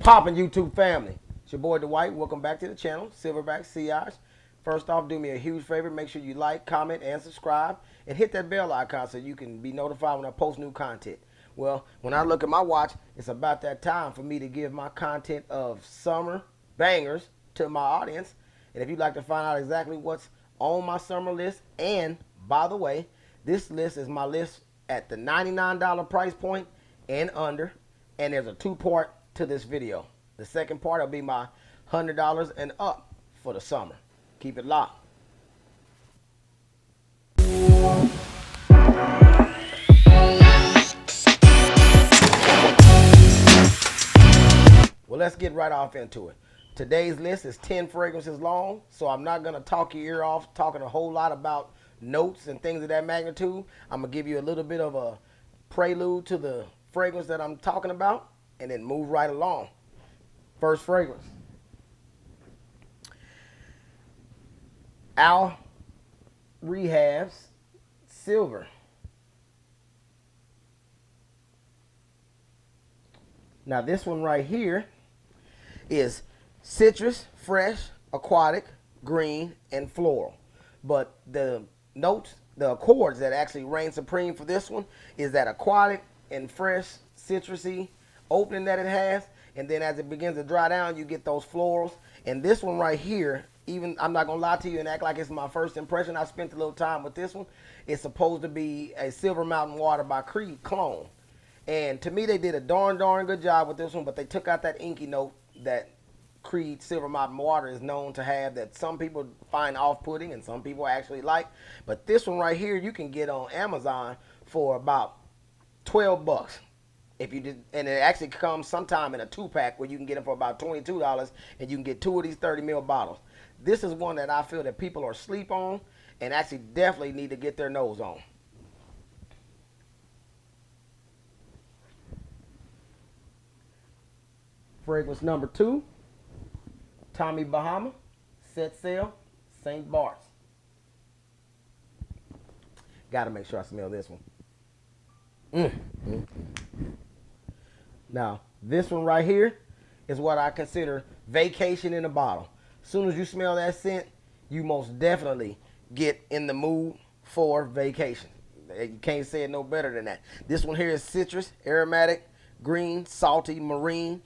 Poppin' YouTube family? It's your boy Dwight. Welcome back to the channel, Silverback Sillage. First off, do me a huge favor. Make sure you like, comment, and subscribe. And hit that bell icon so you can be notified when I post new content. Well, when I look at my watch, it's about that time for me to give my content of summer bangers to my audience. And if you'd like to find out exactly what's on my summer list, and by the way, this list is my list at the $99 price point and under. And there's a two-part to this video. The second part will be my $100 and up for the summer. Keep it locked. Well, let's get right off into it. Today's list is 10 fragrances long, so I'm not going to talk your ear off talking a whole lot about notes and things of that magnitude. I'm going to give you a little bit of a prelude to the fragrance that I'm talking about and then move right along. First fragrance. Al Rehab's Silver. Now this one right here is citrus, fresh, aquatic, green, and floral. But the notes, the accords that actually reign supreme for this one is that aquatic and fresh, citrusy opening that it has. And then as it begins to dry down, you get those florals. And this one right here, even, I'm not going to lie to you and act like it's my first impression. I spent a little time with this one. It's supposed to be a Silver Mountain Water by Creed clone. And to me, they did a darn good job with this one, but they took out that inky note that Creed Silver Mountain Water is known to have that some people find off-putting and some people actually like. But this one right here, you can get on Amazon for about 12 bucks. If you did, and it actually comes sometime in a 2-pack where you can get them for about $22 and you can get 2 of these 30 ml bottles. This is one that I feel that people are asleep on and actually definitely need to get their nose on. Fragrance number 2, Tommy Bahama, Set Sail, St. Bart's. Gotta make sure I smell this one. Now, this one right here is what I consider vacation in a bottle. As soon as you smell that scent, you most definitely get in the mood for vacation. You can't say it no better than that. This one here is citrus, aromatic, green, salty, marine.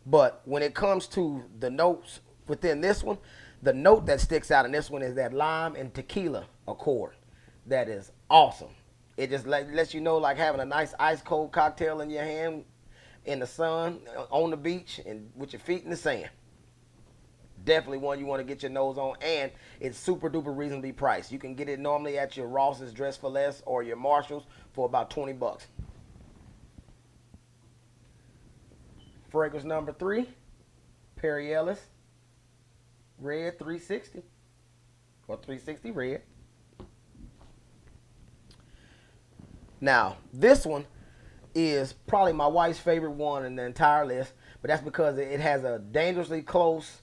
But when it comes to the notes within this one, the note that sticks out in this one is that lime and tequila accord. That is awesome. It just lets you know, like having a nice ice cold cocktail in your hand in the sun, on the beach, and with your feet in the sand. Definitely one you want to get your nose on, and it's super duper reasonably priced. You can get it normally at your Ross's Dress for Less or your Marshalls for about 20 bucks. Fragrance number 3, Perry Ellis Red 360 or 360 Red. Now, this one is probably my wife's favorite one in the entire list, but that's because it has a dangerously close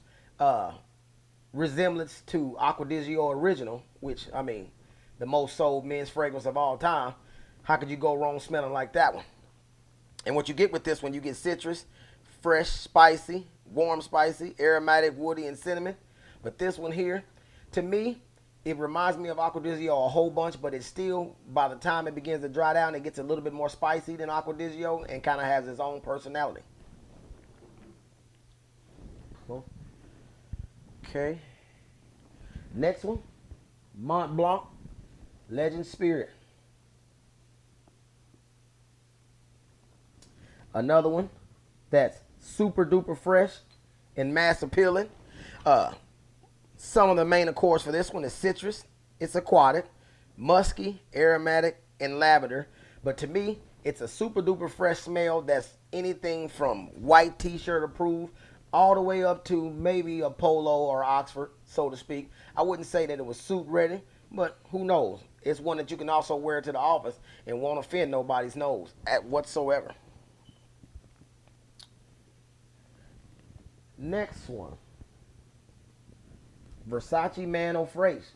resemblance to Acqua di Gio Original, which, I mean, the most sold men's fragrance of all time. How could you go wrong smelling like that one? And what you get with this one, you get citrus, fresh, spicy, warm, spicy, aromatic, woody, and cinnamon. But this one here, to me, it reminds me of Acqua di Gio a whole bunch, but it's still, by the time it begins to dry down, it gets a little bit more spicy than Acqua di Gio and kind of has its own personality. Okay. Next one, Mont Blanc Legend Spirit. Another one that's super duper fresh and mass appealing. Some of the main accords for this one is citrus, it's aquatic, musky, aromatic, and lavender. But to me, it's a super duper fresh smell that's anything from white t-shirt approved all the way up to maybe a polo or Oxford, so to speak. I wouldn't say that it was suit ready, but who knows? It's one that you can also wear to the office and won't offend nobody's nose at whatsoever. Next one, Versace Man O'Fraise.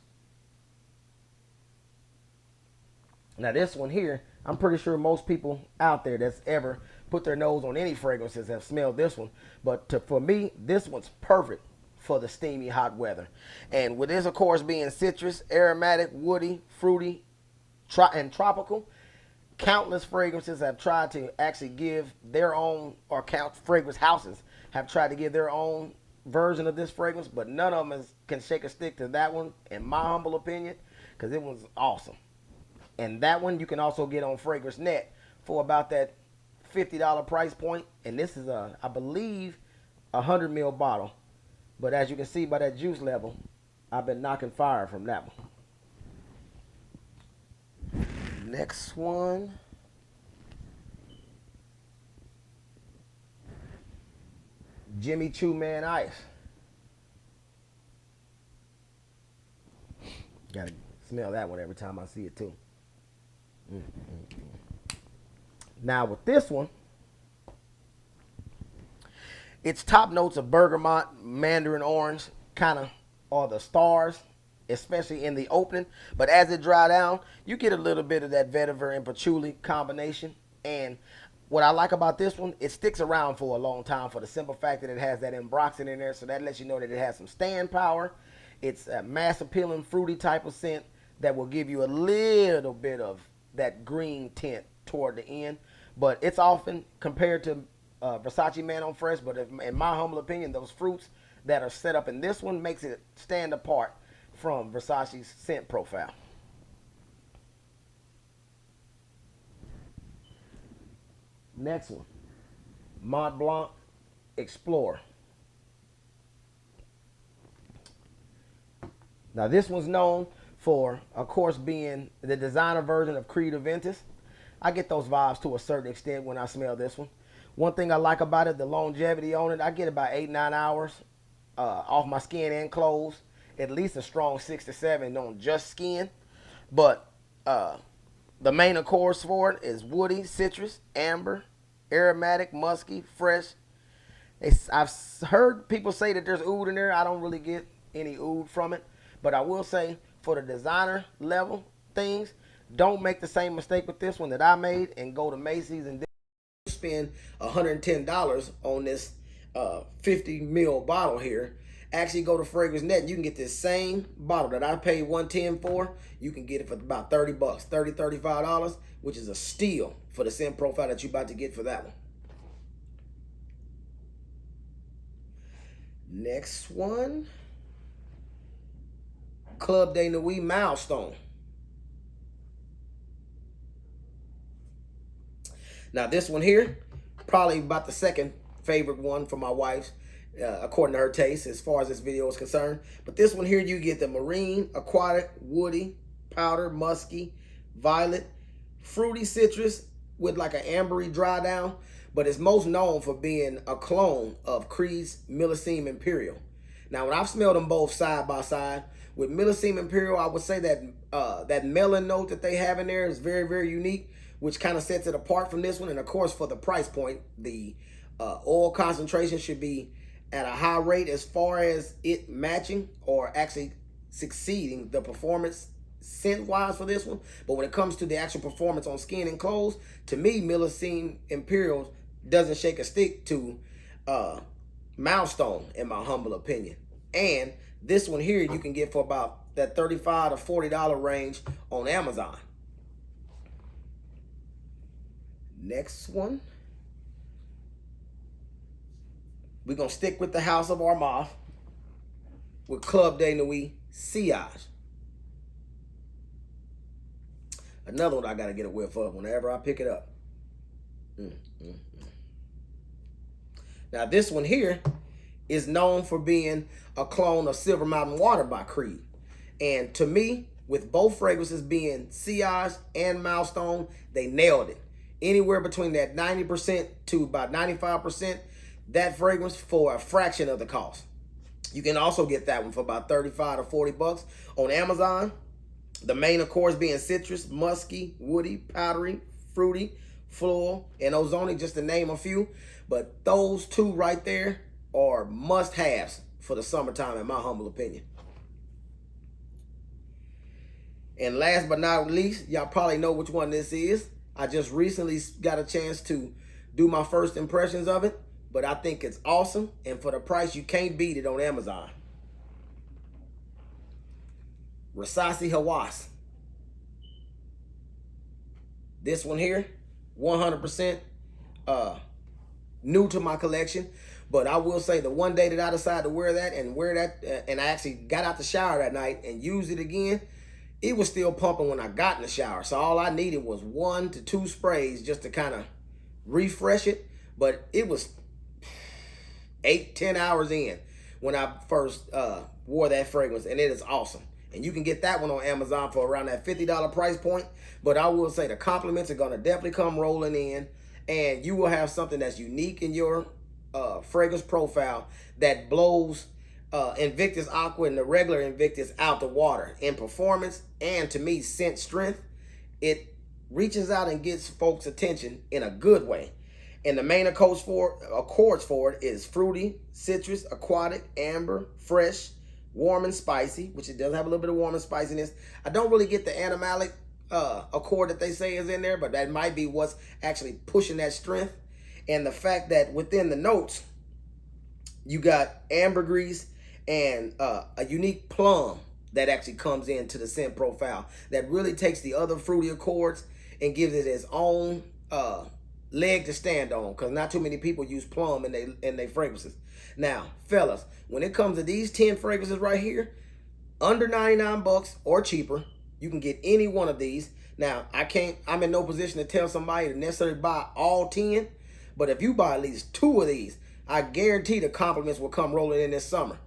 Now this one here, I'm pretty sure most people out there that's ever put their nose on any fragrances have smelled this one. But for me, this one's perfect for the steamy hot weather. And with this, of course, being citrus, aromatic, woody, fruity, and tropical, countless fragrances have tried to actually give their own, or fragrance houses have tried to give their own version of this fragrance, but none of them can shake a stick to that one, in my humble opinion, because it was awesome. And that one you can also get on Fragrance Net for about that $50 price point. And this is I believe, 100 ml bottle. But as you can see by that juice level, I've been knocking fire from that one. Next one. Jimmy Choo Man Ice. Gotta smell that one every time I see it too. Now with this one, its top notes of bergamot, mandarin orange, kind of are the stars, especially in the opening. But as it dry down, you get a little bit of that vetiver and patchouli combination. And what I like about this one, it sticks around for a long time for the simple fact that it has that ambroxan in there. So that lets you know that it has some staying power. It's a mass appealing, fruity type of scent that will give you a little bit of that green tint toward the end. But it's often compared to Versace Man on Fresh. But in my humble opinion, those fruits that are set up in this one makes it stand apart from Versace's scent profile. Next one, Mont Blanc Explorer. Now this one's known for, of course, being the designer version of Creed Aventus. I get those vibes to a certain extent when I smell this one. One thing I like about it, the longevity on it, I get about 8-9 hours off my skin and clothes. At least a strong 6 to 7 on just skin. But the main accords for it is woody, citrus, amber, aromatic, musky, fresh. I've heard people say that there's oud in there. I don't really get any oud from it. But I will say, for the designer level things, don't make the same mistake with this one that I made and go to Macy's and spend $110 on this 50 ml bottle here. Actually go to Fragrance Net and you can get this same bottle that I paid $110 for. You can get it for about 30 bucks, $35, which is a steal for the scent profile that you're about to get for that one. Next one, Club de Nuit Milestone. Now this one here, probably about the second favorite one for my wife's, according to her taste as far as this video is concerned. But this one here, you get the marine, aquatic, woody, powder, musky, violet, fruity citrus with like an ambery dry down. But it's most known for being a clone of Creed's Millesime Imperial. Now when I've smelled them both side by side, with Millesime Imperial, I would say that that melon note that they have in there is very, very unique, which kind of sets it apart from this one. And of course, for the price point, the oil concentration should be at a high rate as far as it matching or actually succeeding the performance scent-wise for this one. But when it comes to the actual performance on skin and clothes, to me, Millesime Imperial doesn't shake a stick to Milestone, in my humble opinion. And this one here you can get for about that $35 to $40 range on Amazon. Next one, we're going to stick with the House of Armagh with Club de Nuit Sillage. Another one I got to get a whiff of whenever I pick it up. Now this one here is known for being a clone of Silver Mountain Water by Creed. And to me, with both fragrances being Sillage and Milestone, they nailed it. Anywhere between that 90% to about 95%, that fragrance for a fraction of the cost. You can also get that one for about 35 to 40 bucks on Amazon. The main, of course, being citrus, musky, woody, powdery, fruity, floral, and ozonic, just to name a few. But those two right there are must-haves for the summertime, in my humble opinion. And last but not least, y'all probably know which one this is. I just recently got a chance to do my first impressions of it, but I think it's awesome, and for the price, you can't beat it on Amazon. Rasasi Hawass. This one here, 100% new to my collection. But I will say the one day that I decided to wear that, and I actually got out the shower that night and used it again, it was still pumping when I got in the shower. So all I needed was 1 to 2 sprays just to kind of refresh it. But it was 8-10 hours in when I first wore that fragrance, and it is awesome. And you can get that one on Amazon for around that $50 price point. But I will say the compliments are going to definitely come rolling in, and you will have something that's unique in your fragrance profile that blows Invictus Aqua and the regular Invictus out the water in performance, and to me, scent strength. It reaches out and gets folks' attention in a good way. And the main accords for it is fruity, citrus, aquatic, amber, fresh, warm and spicy, which it does have a little bit of warm and spiciness. I don't really get the animalic accord that they say is in there, but that might be what's actually pushing that strength. And the fact that within the notes, you got ambergris and a unique plum that actually comes into the scent profile that really takes the other fruity accords and gives it its own leg to stand on, because not too many people use plum in they fragrances. Now, fellas, when it comes to these 10 fragrances right here, under 99 bucks or cheaper, you can get any one of these. Now, I'm in no position to tell somebody to necessarily buy all 10, but if you buy at least 2 of these, I guarantee the compliments will come rolling in this summer.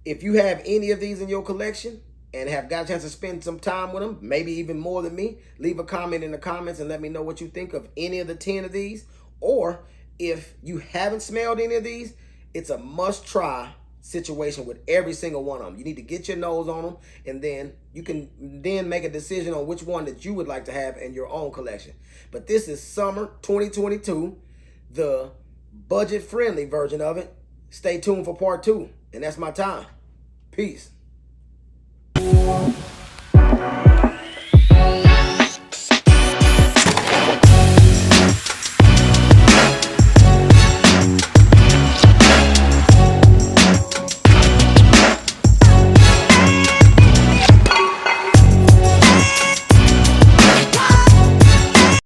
If you have any of these in your collection and have got a chance to spend some time with them, maybe even more than me, leave a comment in the comments and let me know what you think of any of the 10 of these. Or if you haven't smelled any of these, it's a must-try situation with every single one of them. You need to get your nose on them, and then you can then make a decision on which one that you would like to have in your own collection. But this is summer 2022, the budget-friendly version of it. Stay tuned for part 2, and that's my time. Peace.